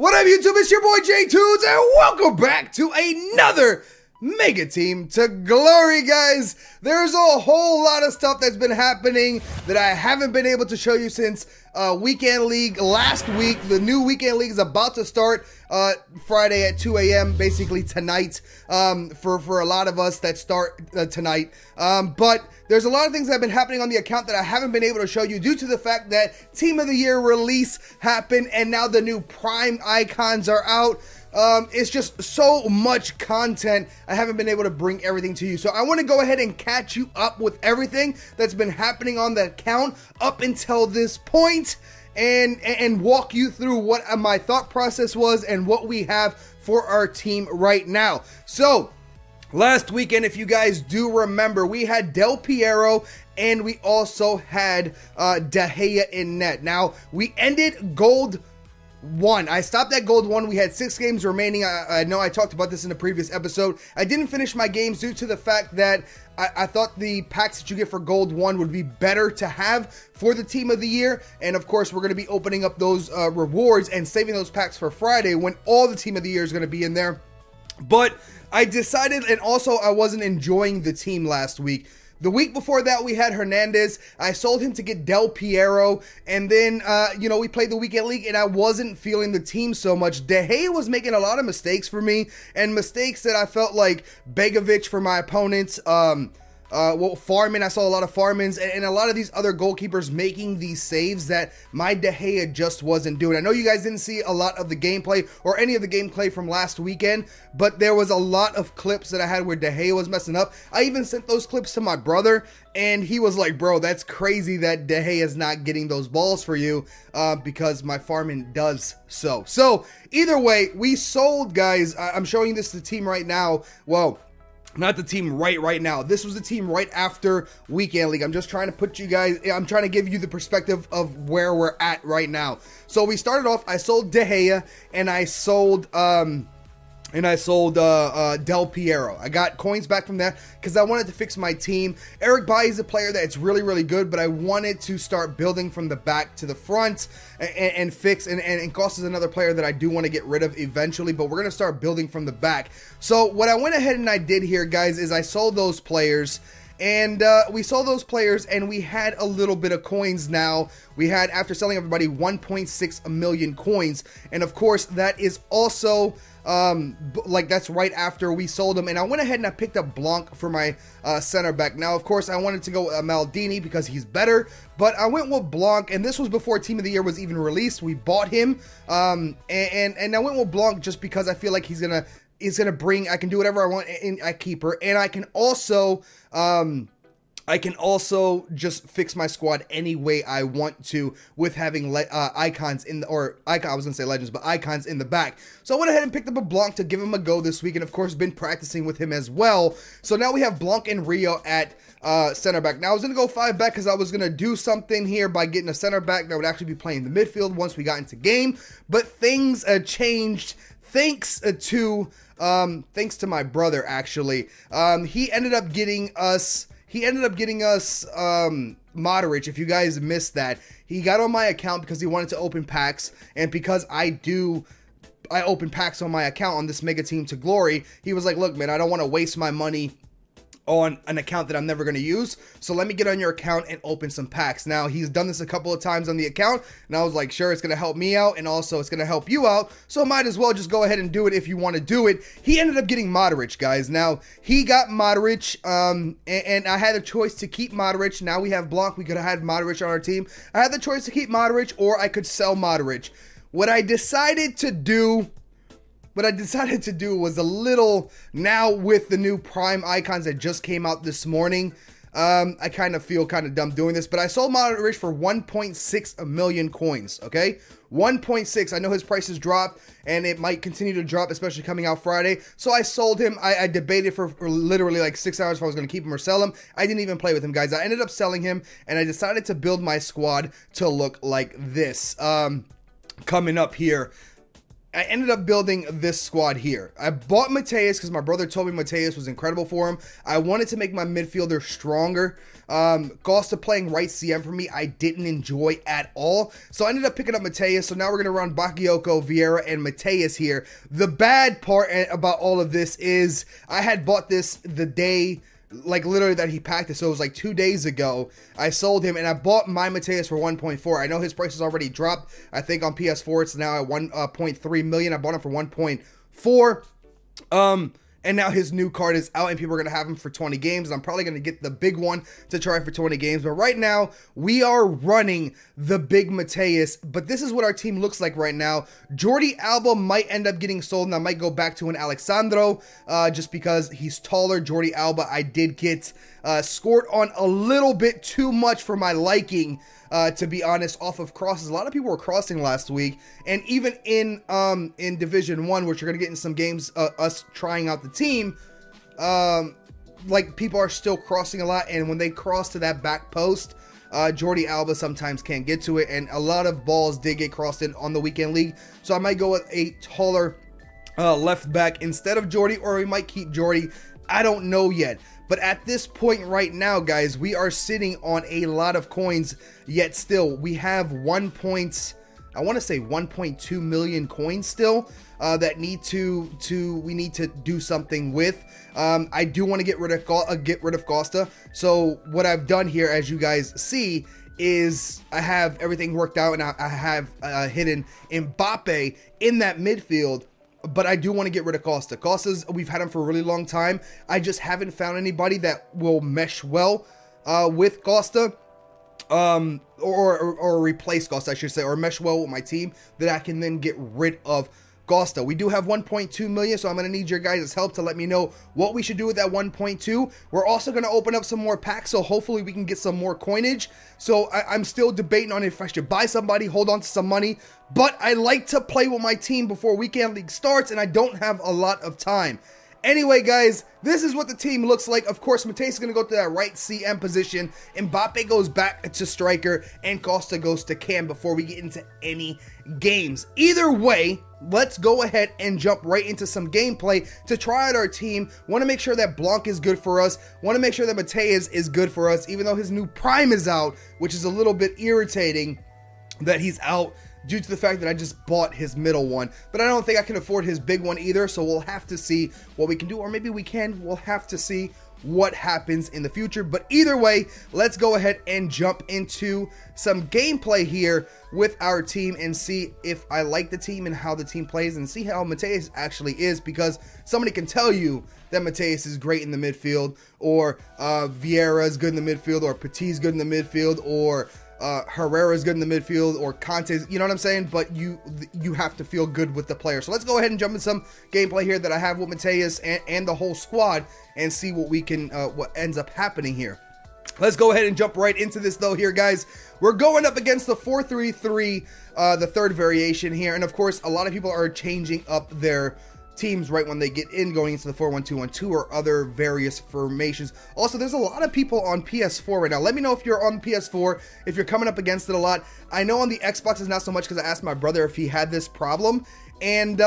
What up, YouTube? It's your boy Jtunes, and welcome back to another Mega Team to Glory, guys. There's a whole lot of stuff that's been happening that I haven't been able to show you since Weekend League last week. The new Weekend League is about to start Friday at 2 a.m., basically tonight, for a lot of us that start tonight. But there's a lot of things that have been happening on the account that I haven't been able to show you due to the fact that Team of the Year release happened and now the new Prime icons are out. It's just so much content. I haven't been able to bring everything to you. So I want to go ahead and catch you up with everything that's been happening on the account up until this point and walk you through what my thought process was and what we have for our team right now. So last weekend, if you guys do remember, we had Del Piero and we also had De Gea in net. Now, we ended Gold 1. I stopped at Gold 1. We had 6 games remaining. I know I talked about this in a previous episode. I didn't finish my games due to the fact that I thought the packs that you get for Gold 1 would be better to have for the Team of the Year. And of course, we're going to be opening up those rewards and saving those packs for Friday when all the Team of the Year is going to be in there. But I decided, and also I wasn't enjoying the team last week. The week before that, we had Hernandez. I sold him to get Del Piero. And then, you know, we played the Weekend League, and I wasn't feeling the team so much. De Gea was making a lot of mistakes for me, and mistakes that I felt like Begovic for my opponents. Well, Farman, I saw a lot of Farmans, and a lot of these other goalkeepers making these saves that my De Gea just wasn't doing. I know you guys didn't see a lot of the gameplay or any of the gameplay from last weekend, but there was a lot of clips that I had where De Gea was messing up. I even sent those clips to my brother, and he was like, bro, that's crazy that De Gea is not getting those balls for you because my Farman does so. So, either way, we sold, guys. I'm showing this to the team right now. Well, not the team right now. This was the team right after Weekend League. I'm just trying to put you guys, I'm trying to give you the perspective of where we're at right now. So we started off, I sold De Gea and I sold Del Piero. I got coins back from that because I wanted to fix my team. Eric Bailly is a player that's really good, but I wanted to start building from the back to the front and fix, and Cost is another player that I do want to get rid of eventually, but we're going to start building from the back. So what I went ahead and I did here, guys, is I sold those players. And we sold those players, and we had a little bit of coins now. We had, after selling everybody, 1.6 million coins. And of course, that is also, like, that's right after we sold them. And I went ahead and I picked up Blanc for my center back. Now, of course, I wanted to go Maldini because he's better. But I went with Blanc, and this was before Team of the Year was even released. We bought him. And I went with Blanc just because I feel like he's going to bring, I can do whatever I want at keeper, and I can also just fix my squad any way I want to with having icons in the, I was gonna say legends, but icons in the back. So I went ahead and picked up a Blanc to give him a go this week, and of course been practicing with him as well. So now we have Blanc and Rio at center back. Now I was gonna go 5 back because I was gonna do something here by getting a center back that would actually be playing the midfield once we got into game, but things changed thanks to my brother, actually. He ended up getting us Modric. If you guys missed that, he got on my account because he wanted to open packs, and because I open packs on my account on this Mega Team to Glory, he was like, look, man, I don't want to waste my money on an account that I'm never going to use, so let me get on your account and open some packs. Now, he's done this a couple of times on the account, and I was like, sure, it's going to help me out, and also it's going to help you out, so might as well just go ahead and do it if you want to do it. He ended up getting Modric, guys. Now, he got Modric, and I had a choice to keep Modric. Now we have Blanc. We could have had Modric on our team. I had the choice to keep Modric, or I could sell Modric. What I decided to do was a little, now with the new Prime icons that just came out this morning, I kind of feel kind of dumb doing this, but I sold Modric for 1.6 million coins, okay? 1.6. I know his prices dropped, and it might continue to drop, especially coming out Friday. So I sold him. I debated for literally like 6 hours if I was going to keep him or sell him. I didn't even play with him, guys. I ended up selling him, and I decided to build my squad to look like this. Coming up here, I ended up building this squad here. I bought Mattaus because my brother told me Mattaus was incredible for him. I wanted to make my midfielder stronger. Costa playing right CM for me, I didn't enjoy at all. So I ended up picking up Mattaus. So now we're going to run Bakayoko, Vieira, and Mattaus here. The bad part about all of this is I had bought this the day, like literally that he packed it, so it was like 2 days ago. I sold him and I bought my Mattaus for 1.4. I know his price has already dropped. I think on PS4 it's now at 1.3 million. I bought him for 1.4. And now his new card is out and people are going to have him for 20 games. I'm probably going to get the big one to try for 20 games. But right now, we are running the big Mattaus. But this is what our team looks like right now. Jordi Alba might end up getting sold and I might go back to an Alexandro just because he's taller. Jordi Alba, I did get scored on a little bit too much for my liking. To be honest, off of crosses. A lot of people were crossing last week, and even in Division 1, which you're going to get in some games, us trying out the team, like people are still crossing a lot, and when they cross to that back post, Jordi Alba sometimes can't get to it, and a lot of balls did get crossed in on the weekend league, so I might go with a taller left back instead of Jordi, or we might keep Jordi. I don't know yet. But at this point right now, guys, we are sitting on a lot of coins, yet still we have I want to say 1.2 million coins still that we need to do something with. I do want to get rid of Costa. So what I've done here, as you guys see, is I have everything worked out, and I have hidden Mbappe in that midfield. But I do want to get rid of Costa. We've had him for a really long time. I just haven't found anybody that will mesh well with Costa. Or replace Costa, I should say, or mesh well with my team that I can then get rid of Costa. We do have 1.2 million, so I'm going to need your guys' help to let me know what we should do with that 1.2. We're also going to open up some more packs, so hopefully we can get some more coinage. So I'm still debating on if I should buy somebody, hold on to some money, but I like to play with my team before weekend league starts, and I don't have a lot of time. Anyway, guys, this is what the team looks like. Of course, Mattaus is going to go to that right CM position. Mbappe goes back to striker, and Costa goes to cam before we get into any games. Either way, let's go ahead and jump right into some gameplay to try out our team. Want to make sure that Blanc is good for us. Want to make sure that Mattaus is good for us, even though his new prime is out, which is a little bit irritating that he's out due to the fact that I just bought his middle one. But I don't think I can afford his big one either, so we'll have to see what we can do, or maybe we can. We'll have to see what happens in the future. But either way, let's go ahead and jump into some gameplay here with our team and see if I like the team and how the team plays, and see how Mattaus actually is, because somebody can tell you that Mattaus is great in the midfield, or Vieira is good in the midfield, or Petit is good in the midfield, or Herrera is good in the midfield, or Conte's, you know what I'm saying? But you have to feel good with the player. So let's go ahead and jump into some gameplay here that I have with Mattaus and the whole squad, and see what we can, what ends up happening here. Let's go ahead and jump right into this though here, guys. We're going up against the 4-3-3, the third variation here. And of course, a lot of people are changing up their teams right when they get in, going into the 4-1-2-1-2 or other various formations. Also, there's a lot of people on PS4 right now. Let me know if you're on PS4, if you're coming up against it a lot. I know on the Xbox is not so much, because I asked my brother if he had this problem. And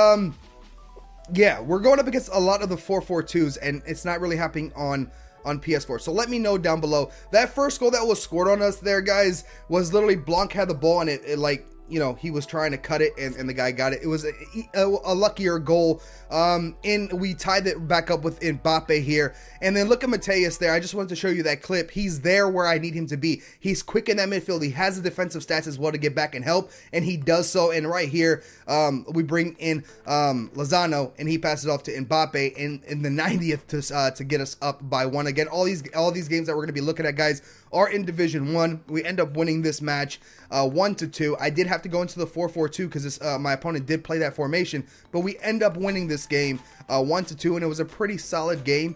yeah, we're going up against a lot of the 4-4-2s, and it's not really happening on PS4. So let me know down below. That first goal that was scored on us there, guys, was literally Blanc had the ball, and it like, you know, he was trying to cut it, and the guy got it. It was a luckier goal. And we tied it back up with Mbappe here. And then look at Mattaus there. I just wanted to show you that clip. He's there where I need him to be. He's quick in that midfield. He has the defensive stats as well to get back and help, and he does so. And right here, we bring in Lozano, and he passes off to Mbappe in the 90th to get us up by 1. Again, all these games that we're going to be looking at, guys, are in Division 1. We end up winning this match 1-2. I did have to go into the 4-4-2 because my opponent did play that formation, but we end up winning this game 1-2, and it was a pretty solid game,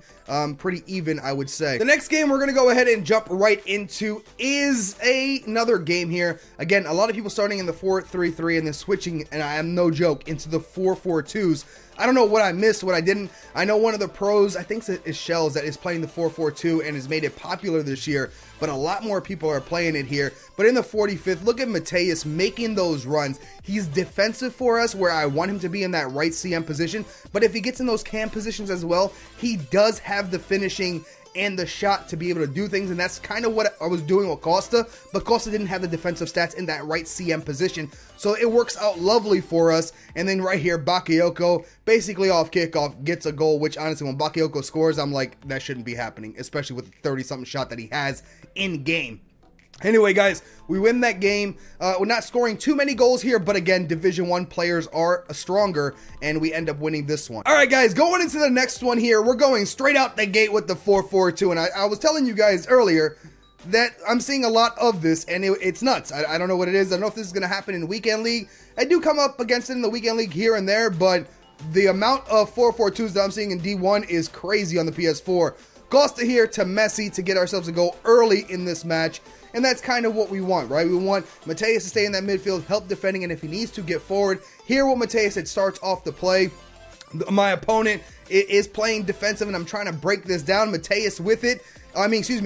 pretty even, I would say. The next game we're going to go ahead and jump right into is another game here. Again, a lot of people starting in the 4-3-3 and then switching, and I am no joke, into the 4-4-2s. I don't know what I missed, what I didn't. I know one of the pros, I think it's Shells, that is playing the 4-4-2 and has made it popular this year, but a lot more people are playing it here. But in the 45th, look at Mattaus making in those runs. He's defensive for us where I want him to be in that right CM position, but if he gets in those cam positions as well, he does have the finishing and the shot to be able to do things, and that's kind of what I was doing with Costa, but Costa didn't have the defensive stats in that right CM position, so it works out lovely for us. And then right here, Bakayoko, basically off kickoff, gets a goal, which honestly, when Bakayoko scores, I'm like, that shouldn't be happening, especially with the 30-something shot that he has in game. Anyway, guys, we win that game. We're not scoring too many goals here, but again, Division 1 players are stronger, and we end up winning this one. All right, guys, going into the next one here, we're going straight out the gate with the 4-4-2, and I was telling you guys earlier that I'm seeing a lot of this, and it's nuts. I don't know what it is. I don't know if this is going to happen in Weekend League. I do come up against it in the Weekend League here and there, but the amount of 4-4-2s that I'm seeing in D1 is crazy on the PS4. Costa here to Messi to get ourselves a goal early in this match. And that's kind of what we want, right? We want Mattaus to stay in that midfield, help defending, and if he needs to, get forward. Here with Mattaus, it starts off the play. My opponent is playing defensive, and I'm trying to break this down. Mattaus with it.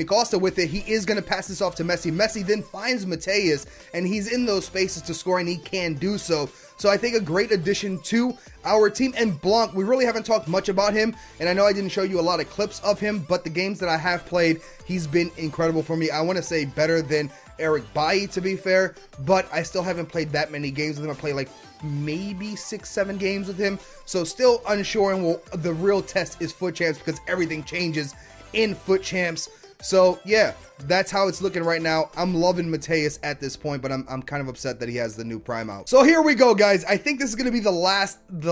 Costa with it. He is going to pass this off to Messi. Messi then finds Mattaus, and he's in those spaces to score, and he can do so. So I think a great addition to our team. And Blanc, we really haven't talked much about him, and I know I didn't show you a lot of clips of him, but the games that I have played, he's been incredible for me. I want to say better than Eric Bailly, to be fair, but I still haven't played that many games with him. I played like maybe 6-7 games with him, so still unsure, and the real test is FUT Champs because everything changes in FUT Champs. So yeah, that's how it's looking right now. I'm loving Mattaus at this point, but I'm kind of upset that he has the new Prime out. So here we go, guys. I think this is going to be the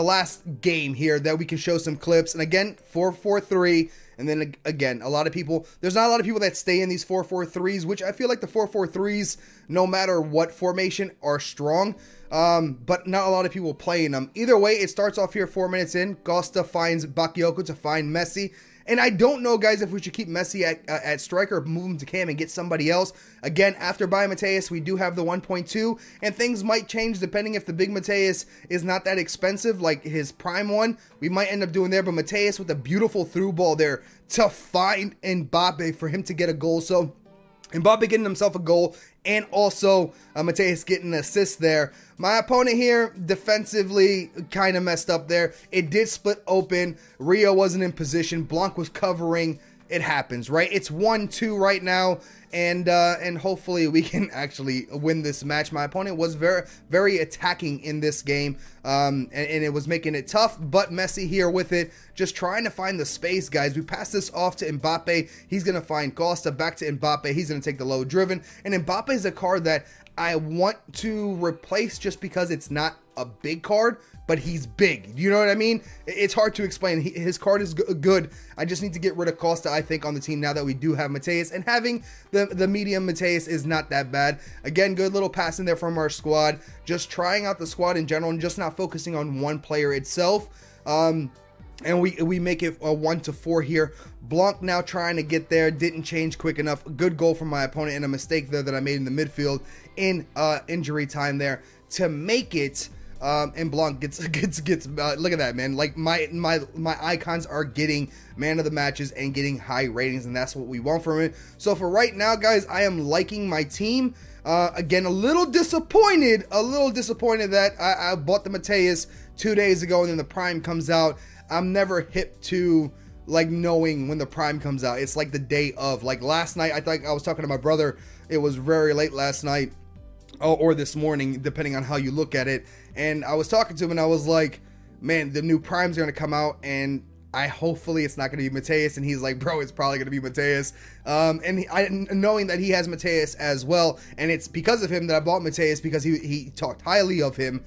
last game here that we can show some clips. And again, 4-4-3. And then again, there's not a lot of people that stay in these 4-4-3s, which I feel like the 4-4-3s, no matter what formation, are strong. But not a lot of people playing them. Either way, it starts off here 4 minutes in. Costa finds Bakayoko to find Messi. And I don't know, guys, if we should keep Messi at striker or move him to cam and get somebody else. Again, after buying Mattaus, we do have the 1.2, and things might change depending if the big Mattaus is not that expensive, like his prime one. We might end up doing there, but Mattaus with a beautiful through ball there to find Mbappe for him to get a goal. So Mbappe getting himself a goal, and also Mattaus getting an assist there. My opponent here, defensively, kind of messed up there. It did split open. Rio wasn't in position. Blanc was covering. It happens, right? It's 1-2 right now, and hopefully we can actually win this match. My opponent was very attacking in this game, and it was making it tough, but Messi here with it, just trying to find the space, guys. We pass this off to Mbappe. He's going to find Costa, back to Mbappe. He's going to take the low driven, and Mbappe is a card that I want to replace just because it's not a big card, but he's big. You know what I mean? It's hard to explain. His card is good. I just need to get rid of Costa, I think, on the team now that we do have Mattaus, and having the medium Mattaus is not that bad. Again, good little pass in there from our squad. Just trying out the squad in general and just not focusing on one player itself. And we make it a 1-4 here. Blanc now trying to get there. Didn't change quick enough. Good goal from my opponent, and a mistake there that I made in the midfield in injury time there to make it. And Blanc gets look at that, man. Like my icons are getting man of the matches and getting high ratings, and that's what we want from it. So for right now, guys, I am liking my team. Again, a little disappointed that I bought the Mattaus 2 days ago, and then the Prime comes out. I'm never hip to like knowing when the Prime comes out. It's like the day of. Like last night, I was talking to my brother. It was very late last night, or this morning, depending on how you look at it. And I was talking to him, and I was like, man, the new Primes are going to come out, and hopefully it's not going to be Mattaus. And he's like, bro, it's probably going to be Mattaus. Knowing that he has Mattaus as well, and it's because of him that I bought Mattaus, because he talked highly of him.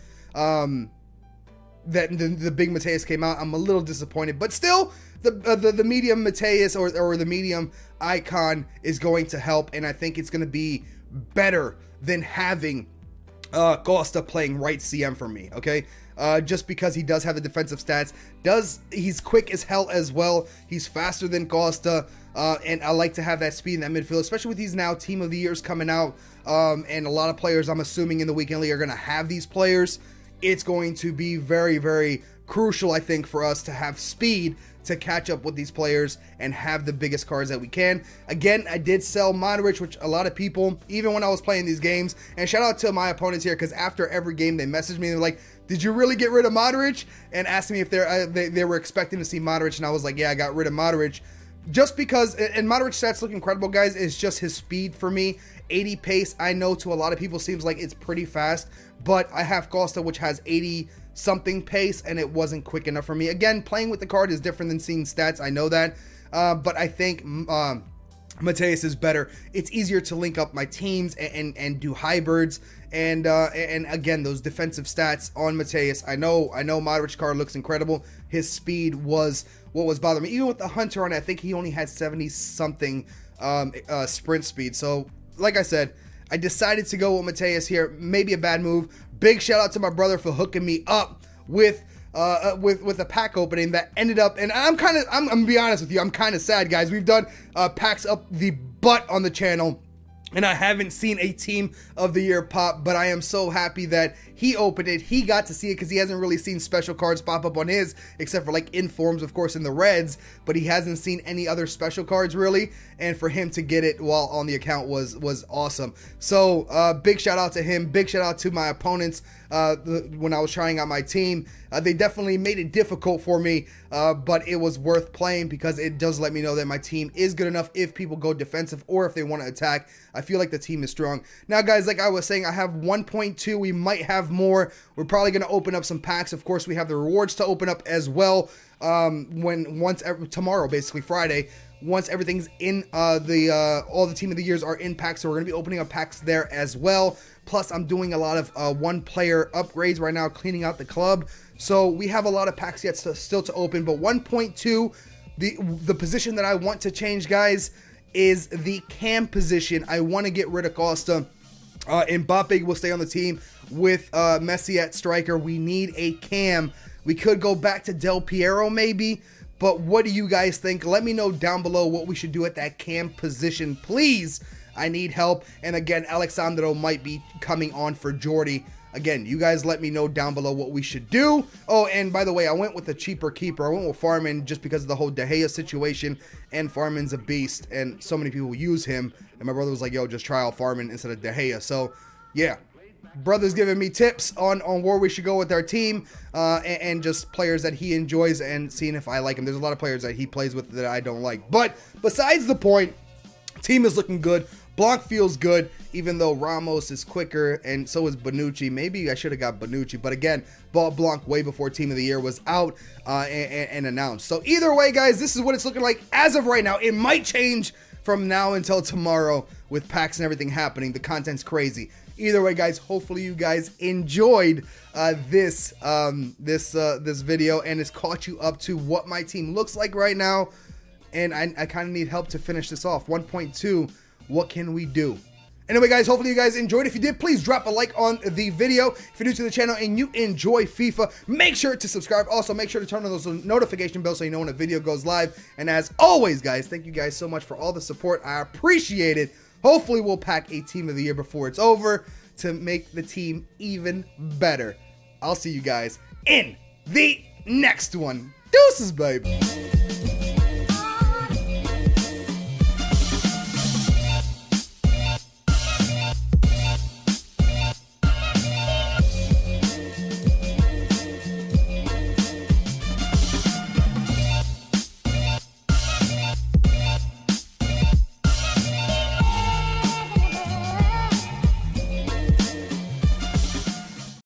That the big Mattaus came out. I'm a little disappointed, but still, the medium Mattaus or the medium icon is going to help, and I think it's going to be better than having Costa playing right CM for me, okay? Just because he does have the defensive stats. He's quick as hell as well. He's faster than Costa, and I like to have that speed in that midfield, especially with these now Team of the Years coming out, and a lot of players, I'm assuming, in the Weekend League are going to have these players. It's going to be very, very crucial, I think, for us to have speed to catch up with these players and have the biggest cards that we can. Again, I did sell Modric, which a lot of people, even when I was playing these games, and shout out to my opponents here, because after every game they messaged me, they're like, did you really get rid of Modric? And asked me if they were expecting to see Modric, and I was like, yeah, I got rid of Modric. Just because, and Modric stats look incredible, guys, it's just his speed for me. 80 pace, I know to a lot of people seems like it's pretty fast, but I have Costa, which has 80 something pace, and it wasn't quick enough for me. Again, playing with the card is different than seeing stats, I know that, but I think Mattaus is better. It's easier to link up my teams and do hybrids, and again, those defensive stats on Mattaus. I know Modric card looks incredible. His speed was what was bothering me. Even with the Hunter on it, I think he only had 70 something sprint speed. So like I said, I decided to go with Mattaus here. Maybe a bad move. Big shout out to my brother for hooking me up with a pack opening that ended up, and I'm gonna be honest with you, I'm kind of sad, guys. We've done packs up the butt on the channel, and I haven't seen a team of the year pop, but I am so happy that he opened it. He got to see it because he hasn't really seen special cards pop up on his, except for like informs, of course, in the reds, but he hasn't seen any other special cards really, and for him to get it while on the account was awesome. So big shout out to him. Big shout out to my opponents when I was trying out my team. They definitely made it difficult for me, but it was worth playing because it does let me know that my team is good enough if people go defensive or if they want to attack. I feel like the team is strong. Now, guys, like I was saying, I have 1.2. We might have more. We're probably going to open up some packs. Of course, we have the rewards to open up as well tomorrow, basically Friday. Once everything's in all the team of the years are in packs, so we're going to be opening up packs there as well. Plus, I'm doing a lot of one-player upgrades right now, cleaning out the club. So we have a lot of packs yet still to open. But 1.2, the position that I want to change, guys, is the cam position. I want to get rid of Costa. Mbappe will stay on the team with Messi at striker. We need a cam. We could go back to Del Piero maybe. But what do you guys think? Let me know down below what we should do at that cam position, please. I need help. And again, Alexandro might be coming on for Jordi. Again, you guys let me know down below what we should do. Oh, and by the way, I went with a cheaper keeper. I went with Farman just because of the whole De Gea situation. And Farman's a beast, and so many people use him. And my brother was like, yo, just try out Farman instead of De Gea. So, yeah. Brother's giving me tips on where we should go with our team and just players that he enjoys and seeing if I like him. There's a lot of players that he plays with that I don't like. But besides the point, team is looking good. Blanc feels good, even though Ramos is quicker, and so is Bonucci. Maybe I should have got Bonucci, but again, bought Blanc way before Team of the Year was out and announced. So either way, guys, this is what it's looking like as of right now. It might change from now until tomorrow with packs and everything happening. The content's crazy. Either way, guys, hopefully you guys enjoyed this video and it's caught you up to what my team looks like right now. And I kind of need help to finish this off. 1.2. What can we do? Anyway, guys, hopefully you guys enjoyed. If you did, please drop a like on the video. If you're new to the channel and you enjoy FIFA, make sure to subscribe. Also, make sure to turn on those notification bells so you know when a video goes live. And as always, guys, thank you guys so much for all the support. I appreciate it. Hopefully, we'll pack a Team of the Year before it's over to make the team even better. I'll see you guys in the next one. Deuces, baby.